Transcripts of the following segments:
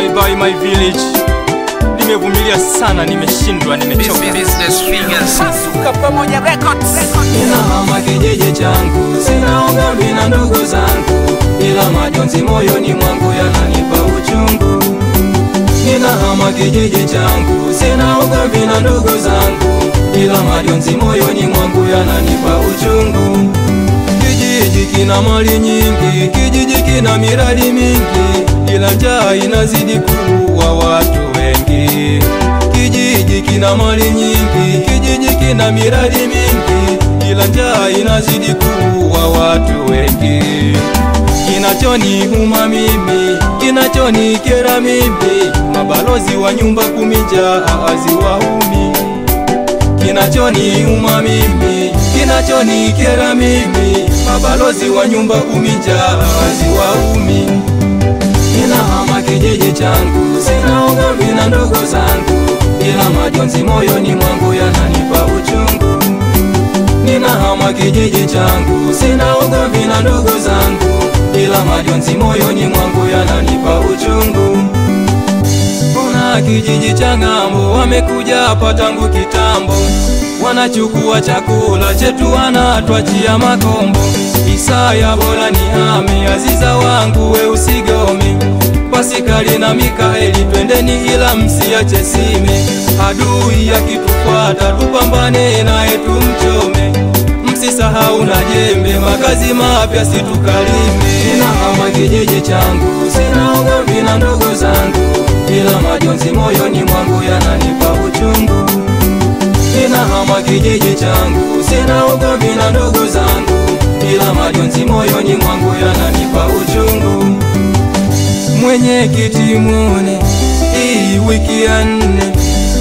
Bye bye my village. Nimevumilia sana, nimeshindwa, nimechoka. Business figures. Suka pamoja records. Ninahama kijiji changu, sina ugomvi na ndugu zangu, ila majonzi moyoni mwangu yananipa uchungu. Ninahama kijiji changu, sina ugomvi na ndugu zangu, ila majonzi moyoni mwangu yananipa uchungu. Kijiji kina mali nyingi, kijiji kina miradi mingi, ila njaa inazidi kuua watu wengi. Kijiji kina mali nyingi, kijiji kina miradi mingi, ila njaa inazidi kuua watu wengi. Kinachoniuma mimi, kinachonikera mimi, mabalozi wa nyumba 10 njaa haziwaumi. Kinachoniuma mimi, kinachonikera mimi, mabalozi wa nyumba 10 njaa haziwaumi. Ninahama kijiji changu, sina ugomvi na ndugu zangu, ila majonzi moyoni mwangu yananipa uchungu. Ninahama kijiji changu, sina ugomvi na ndugu zangu, ila majonzi moyoni mwangu yananipa uchungu. Kuna kijiji cha ng'ambo wamekuja hapa tangu kitambo, wanachukua chakula chetu wanatuachia makombo. Isaya bora nihame, Aziza wangu we usigome, Pasikali na Mikaeli twendeni ila msiache sime. Adui akitufuata tupambane naye tumchome, msisahau na jembe, makazi mapya situkalime. Ninahama kijiji changu, sina ugomvi na ndugu zangu, ila majonzi moyoni mwangu yananipa uchungu. Ninahama kijiji changu, sina ugomvi na ndugu zangu, ila majonzi moyoni mwangu yananipa uchungu. Mwenyekiti muone, hii wiki ya 4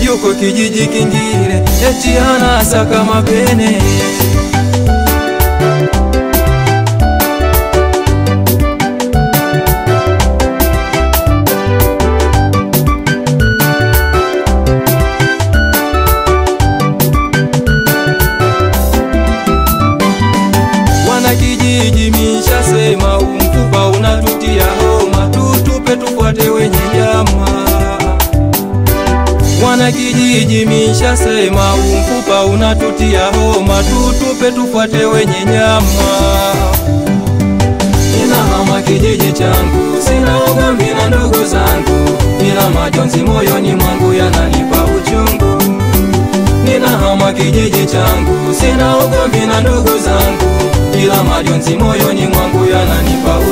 yuko kijiji kingine, eti anasaka mapene. Kijiji mishasema umfupa unatutia homa, tutupe tufuate wenye nyama. Wana kijiji mishasema umfupa unatutia homa, tutupe tufuate wenye nyama. Ninahama kijiji changu, sina ugomvi na ndugu zangu, ila majonzi moyoni mwangu yananipa uchungu. Ninahama kijiji changu, sina ugomvi na ndugu zangu, ila majonzi moyoni mwangu yananipa uchungu.